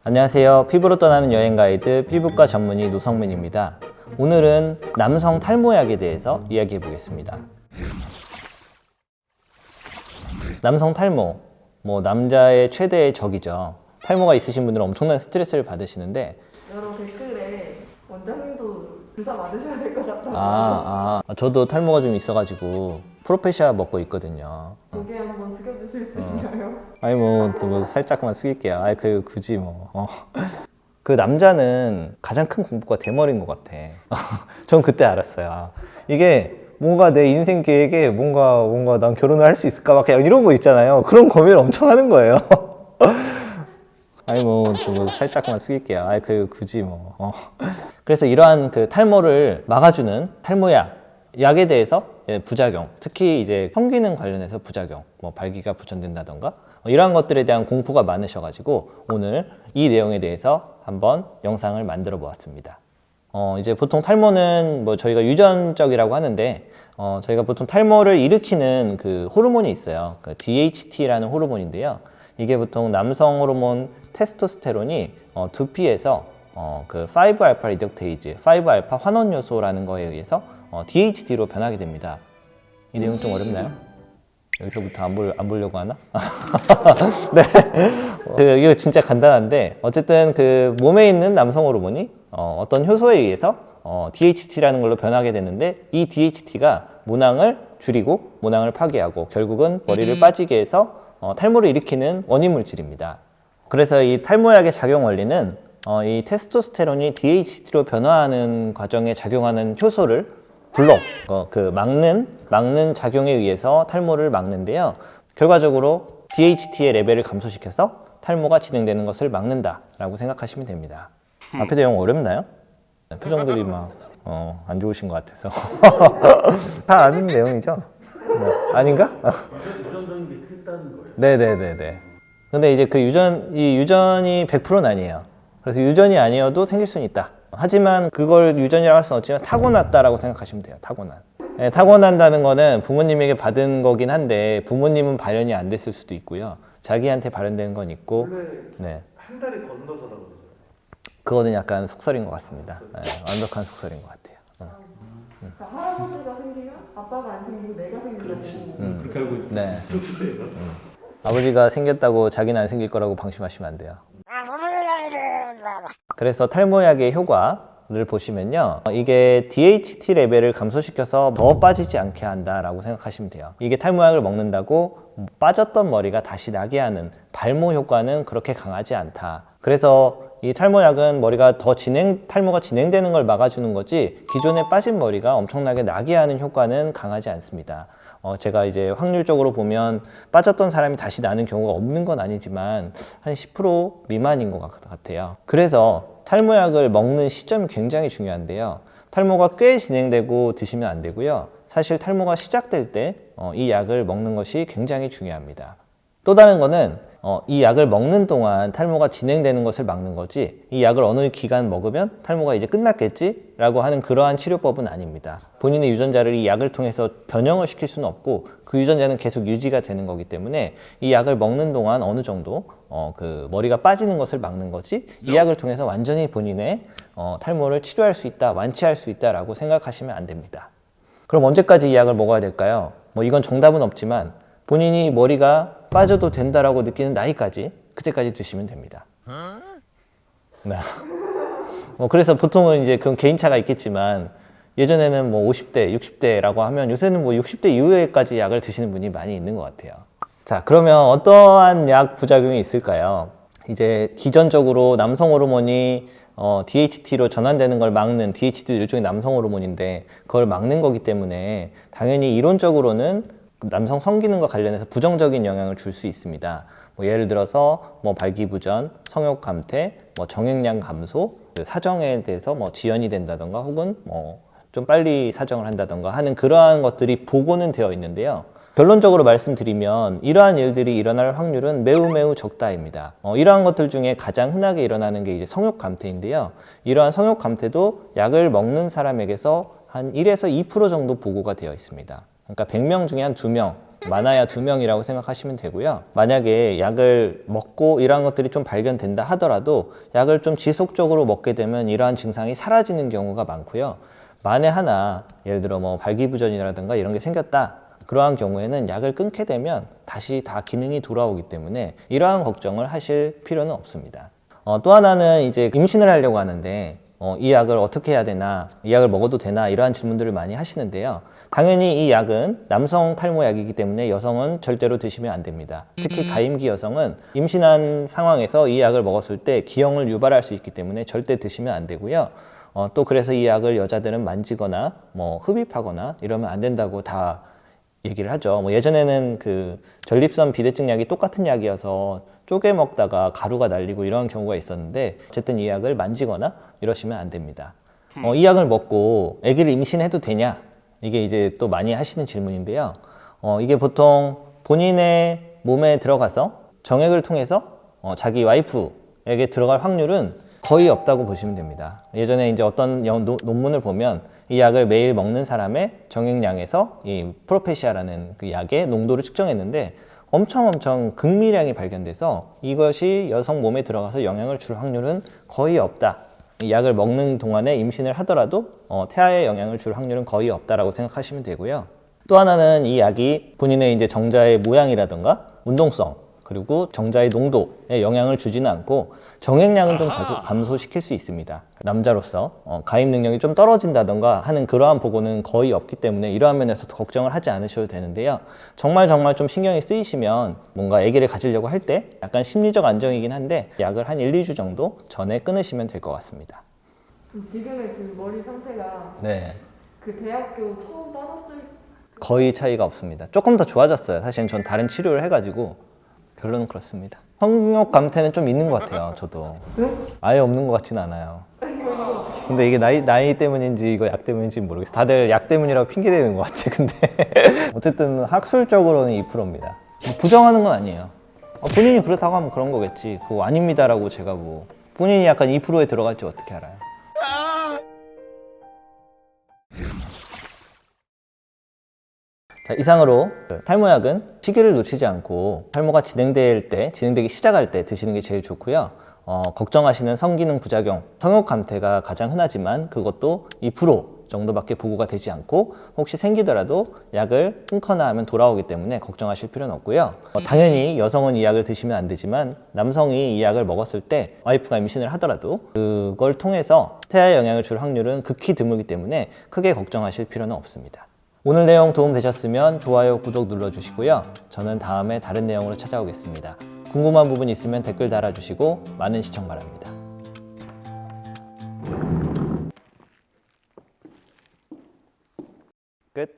안녕하세요. 피부로 떠나는 여행 가이드 피부과 전문의 노성민입니다. 오늘은 남성 탈모약에 대해서 이야기해 보겠습니다. 남성 탈모, 남자의 최대의 적이죠. 탈모가 있으신 분들은 엄청난 스트레스를 받으시는데 여러 댓글에 원장님도 주사 맞으셔야 될 것 같아요. 저도 탈모가 좀 있어가지고 프로페시아 먹고 있거든요. 고개 한번 숙여주실 수 있나요? 아니 뭐 살짝만 숙일게요. 굳이 그 남자는 가장 큰 공부가 대머리인 것 같아. 전 그때 알았어요. 이게 뭔가 내 인생 계획에 뭔가 난 결혼을 할 수 있을까 막 그냥 이런 거 있잖아요. 그런 고민을 엄청 하는 거예요. 살짝만 숙일게요. 굳이 그래서 이러한 그 탈모를 막아주는 약에 대해서 부작용, 특히 이제 성기능 관련해서 부작용, 발기가 부전된다던가 이러한 것들에 대한 공포가 많으셔가지고 오늘 이 내용에 대해서 한번 영상을 만들어 보았습니다. 이제 보통 탈모는 저희가 유전적이라고 하는데 저희가 보통 탈모를 일으키는 그 호르몬이 있어요. 그 DHT라는 호르몬인데요. 이게 보통 남성 호르몬 테스토스테론이 두피에서 그 5알파 리덕테이즈, 5알파 환원 요소라는 거에 의해서 DHT로 변하게 됩니다. 이 내용 좀 어렵나요? 여기서부터 안 보려고 하나? 네. 이거 진짜 간단한데, 어쨌든 그 몸에 있는 남성 호르몬이 어떤 효소에 의해서 DHT라는 걸로 변하게 되는데, 이 DHT가 모낭을 줄이고 모낭을 파괴하고 결국은 머리를 빠지게 해서 탈모를 일으키는 원인 물질입니다. 그래서 이 탈모약의 작용 원리는 이 테스토스테론이 DHT로 변화하는 과정에 작용하는 효소를 막는 작용에 의해서 탈모를 막는데요. 결과적으로 DHT의 레벨을 감소시켜서 탈모가 진행되는 것을 막는다라고 생각하시면 됩니다. 앞에 내용 어렵나요? 표정들이 안 좋으신 것 같아서. 다 아는 내용이죠? 아닌가? 유전적인 게 크다는 거예요. 네네네네. 근데 이제 이 유전이 100%는 아니에요. 그래서 유전이 아니어도 생길 수는 있다. 하지만 그걸 유전이라고 할 수는 없지만 타고났다라고 생각하시면 돼요. 타고난다는 거는 부모님에게 받은 거긴 한데 부모님은 발현이 안 됐을 수도 있고요. 자기한테 발현되는 건 있고. 원래 한 달에 건너서라고 그러잖아요. 그거는 약간 속설인 것 같습니다. 완벽한 속설인 것 같아요. 그러니까 할아버지가 생기면 아빠가 안 생기고 내가 생기려고. 그렇게 알고 있죠. 네. 속설이에요. 아버지가 생겼다고 자기는 안 생길 거라고 방심하시면 안 돼요. 그래서 탈모약의 효과를 보시면요, 이게 DHT 레벨을 감소시켜서 더 빠지지 않게 한다라고 생각하시면 돼요. 이게 탈모약을 먹는다고 빠졌던 머리가 다시 나게 하는 발모 효과는 그렇게 강하지 않다. 그래서 이 탈모약은 탈모가 진행되는 걸 막아주는 거지 기존에 빠진 머리가 엄청나게 나게 하는 효과는 강하지 않습니다. 제가 이제 확률적으로 보면 빠졌던 사람이 다시 나는 경우가 없는 건 아니지만 한 10% 미만인 것 같아요. 그래서 탈모약을 먹는 시점이 굉장히 중요한데요. 탈모가 꽤 진행되고 드시면 안 되고요. 사실 탈모가 시작될 때 이 약을 먹는 것이 굉장히 중요합니다. 또 다른 거는 이 약을 먹는 동안 탈모가 진행되는 것을 막는 거지, 이 약을 어느 기간 먹으면 탈모가 이제 끝났겠지? 라고 하는 그러한 치료법은 아닙니다. 본인의 유전자를 이 약을 통해서 변형을 시킬 수는 없고 그 유전자는 계속 유지가 되는 거기 때문에 이 약을 먹는 동안 어느 정도 그 머리가 빠지는 것을 막는 거지, 이 약을 통해서 완전히 본인의 탈모를 치료할 수 있다, 완치할 수 있다라고 생각하시면 안 됩니다. 그럼 언제까지 이 약을 먹어야 될까요? 이건 정답은 없지만 본인이 머리가 빠져도 된다라고 느끼는 나이까지, 그때까지 드시면 됩니다. 네. 그래서 보통은 이제 그건 개인차가 있겠지만 예전에는 50대, 60대라고 하면 요새는 60대 이후에까지 약을 드시는 분이 많이 있는 것 같아요. 자, 그러면 어떠한 약 부작용이 있을까요? 이제 기존적으로 남성 호르몬이 DHT로 전환되는 걸 막는, DHT도 일종의 남성 호르몬인데 그걸 막는 거기 때문에 당연히 이론적으로는 남성 성기능과 관련해서 부정적인 영향을 줄 수 있습니다. 예를 들어서 발기부전, 성욕 감퇴, 정액량 감소, 사정에 대해서 지연이 된다던가 혹은 좀 빨리 사정을 한다던가 하는 그러한 것들이 보고는 되어 있는데요. 결론적으로 말씀드리면 이러한 일들이 일어날 확률은 매우 적다입니다. 이러한 것들 중에 가장 흔하게 일어나는 게 이제 성욕 감퇴인데요. 이러한 성욕 감퇴도 약을 먹는 사람에게서 한 1에서 2% 정도 보고가 되어 있습니다. 그러니까 100명 중에 한 2명 많아야 2명이라고 생각하시면 되고요. 만약에 약을 먹고 이러한 것들이 좀 발견된다 하더라도 약을 좀 지속적으로 먹게 되면 이러한 증상이 사라지는 경우가 많고요. 만에 하나 예를 들어 뭐 발기부전이라든가 이런 게 생겼다. 그러한 경우에는 약을 끊게 되면 다시 다 기능이 돌아오기 때문에 이러한 걱정을 하실 필요는 없습니다. 또 하나는 이제 임신을 하려고 하는데 이 약을 어떻게 해야 되나, 이 약을 먹어도 되나 이러한 질문들을 많이 하시는데요. 당연히 이 약은 남성 탈모약이기 때문에 여성은 절대로 드시면 안 됩니다. 특히 가임기 여성은 임신한 상황에서 이 약을 먹었을 때 기형을 유발할 수 있기 때문에 절대 드시면 안 되고요. 또 그래서 이 약을 여자들은 만지거나 뭐 흡입하거나 이러면 안 된다고 다 얘기를 하죠. 뭐 예전에는 그 전립선 비대증 약이 똑같은 약이어서 쪼개 먹다가 가루가 날리고 이런 경우가 있었는데 어쨌든 이 약을 만지거나 이러시면 안 됩니다. 이 약을 먹고 아기를 임신해도 되냐? 이게 이제 또 많이 하시는 질문인데요. 이게 보통 본인의 몸에 들어가서 정액을 통해서 자기 와이프에게 들어갈 확률은 거의 없다고 보시면 됩니다. 예전에 이제 어떤 논문을 보면 이 약을 매일 먹는 사람의 정액량에서 이 프로페시아라는 그 약의 농도를 측정했는데 엄청 극미량이 발견돼서 이것이 여성 몸에 들어가서 영향을 줄 확률은 거의 없다. 이 약을 먹는 동안에 임신을 하더라도 태아에 영향을 줄 확률은 거의 없다라고 생각하시면 되고요. 또 하나는 이 약이 본인의 이제 정자의 모양이라든가 운동성 그리고 정자의 농도에 영향을 주지는 않고 정액량은 좀 감소시킬 수 있습니다. 남자로서 가입 능력이 좀 떨어진다던가 하는 그러한 보고는 거의 없기 때문에 이러한 면에서 걱정을 하지 않으셔도 되는데요. 정말 좀 신경이 쓰이시면 뭔가 아기를 가지려고 할 때 약간 심리적 안정이긴 한데 약을 한 1, 2주 정도 전에 끊으시면 될 것 같습니다. 그럼 지금의 그 머리 상태가 네. 그 대학교 처음 빠졌을 거의 차이가 없습니다. 조금 더 좋아졌어요. 사실 전 다른 치료를 해가지고 결론은 그렇습니다. 성욕 감퇴는 좀 있는 것 같아요. 저도 아예 없는 것 같지는 않아요. 근데 이게 나이 때문인지 이거 약 때문인지 모르겠어요. 다들 약 때문이라고 핑계 대는 것 같아. 근데 어쨌든 학술적으로는 2%입니다. 부정하는 건 아니에요. 본인이 그렇다고 하면 그런 거겠지. 그거 아닙니다라고 제가 뭐 본인이 약간 2%에 들어갈지 어떻게 알아요? 자, 이상으로 탈모약은 시기를 놓치지 않고 탈모가 진행되기 시작할 때 드시는 게 제일 좋고요. 걱정하시는 성기능 부작용, 성욕 감퇴가 가장 흔하지만 그것도 2% 정도밖에 보고가 되지 않고 혹시 생기더라도 약을 끊거나 하면 돌아오기 때문에 걱정하실 필요는 없고요. 당연히 여성은 이 약을 드시면 안 되지만 남성이 이 약을 먹었을 때 와이프가 임신을 하더라도 그걸 통해서 태아에 영향을 줄 확률은 극히 드물기 때문에 크게 걱정하실 필요는 없습니다. 오늘 내용 도움되셨으면 좋아요, 구독 눌러주시고요. 저는 다음에 다른 내용으로 찾아오겠습니다. 궁금한 부분 있으면 댓글 달아주시고 많은 시청 바랍니다. 끝.